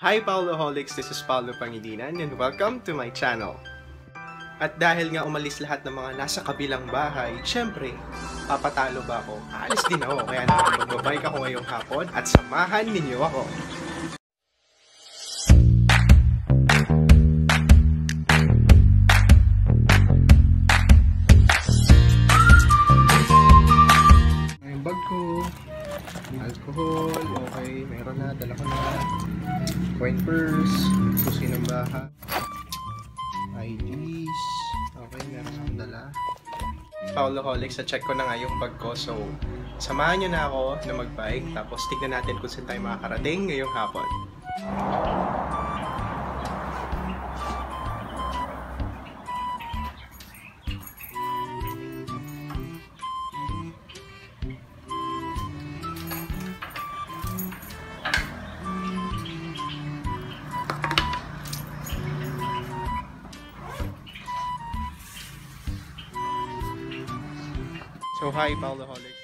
Hi Paoloholics, this is Paolo Pangilinan and welcome to my channel. At dahil nga umalis lahat ng mga nasa kabilang bahay, syempre, papatalo ba ako? Aalis din ako, kaya naman magbabike ako ngayong hapon at samahan ninyo ako. Yung bag ko, alcohol, okay, meron na, dala ko na. Coin purse, susi ng baha, IDs, okay, meron akong dala. Paoloholics, check ko na nga yung bag ko, so samahan nyo na ako na mag-bike, tapos tignan natin kung saan tayo makakarating ngayong hapon. So hi Paoloholics.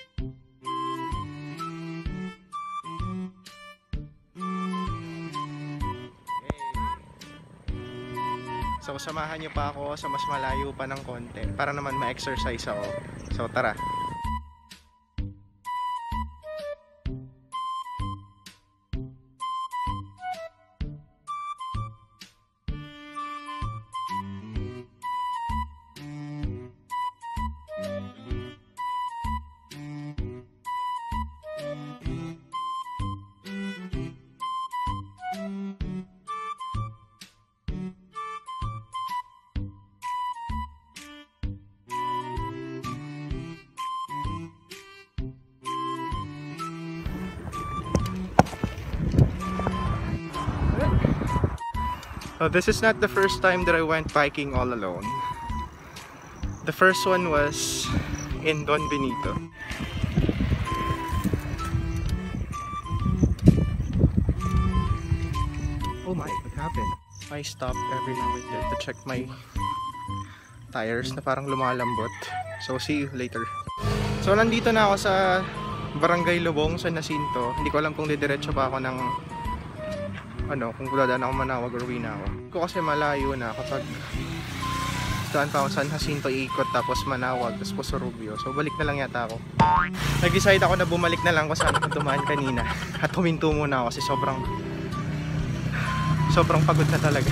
So samahan niyo pa ako sa mas malayo pa ng konti para naman ma-exercise ako. So tara. This is not the first time that I went biking all alone. The first one was in Don Benito. Oh my, what happened? I stop every now and then to check my tires na parang lumalambot. So see you later. So nandito na ako sa Barangay Lubong, San Jacinto. Hindi ko alam kung didiretso pa ako ng kung dadaan ako Manawag or uwi na ako. Ko kasi malayo na kapag daan pa ako San Jacinto ikot tapos Manawag tapos Posorubio. So balik na lang yata ako. Nag-decide ako na bumalik na lang kung saan ako dumaan kanina. At huminto muna ako kasi sobrang pagod na talaga.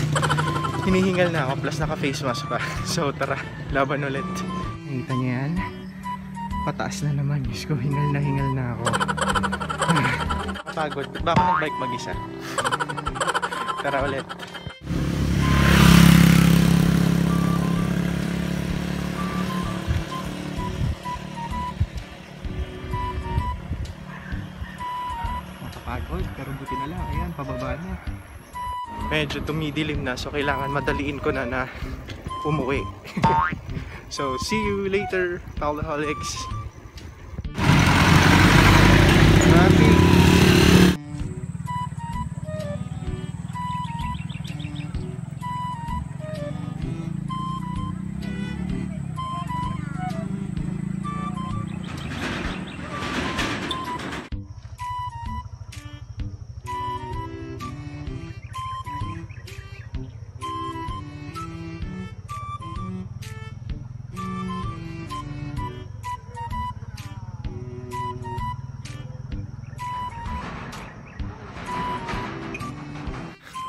Hinihingal na ako plus naka face mask pa. So tara, laban ulit. Nakita niyo yan? Pataas na naman. Diyos ko, hingal na ako. Pagod. Ba't ba ako nag-bike mag-isa? Tara ulit. Matapagod, pero buti na lang. Ayan, pababa na. Medyo tumidilim na, so kailangan madaliin ko na umuwi. So, see you later, Paoloholics. Happy.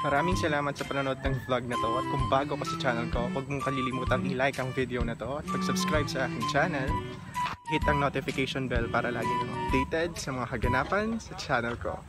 Maraming salamat sa panonood ng vlog na to at kung bago ka sa channel ko, huwag mong kalilimutang i-like ang video na to at pag-subscribe sa aking channel. Hit ang notification bell para lagi kang updated sa mga kaganapan sa channel ko.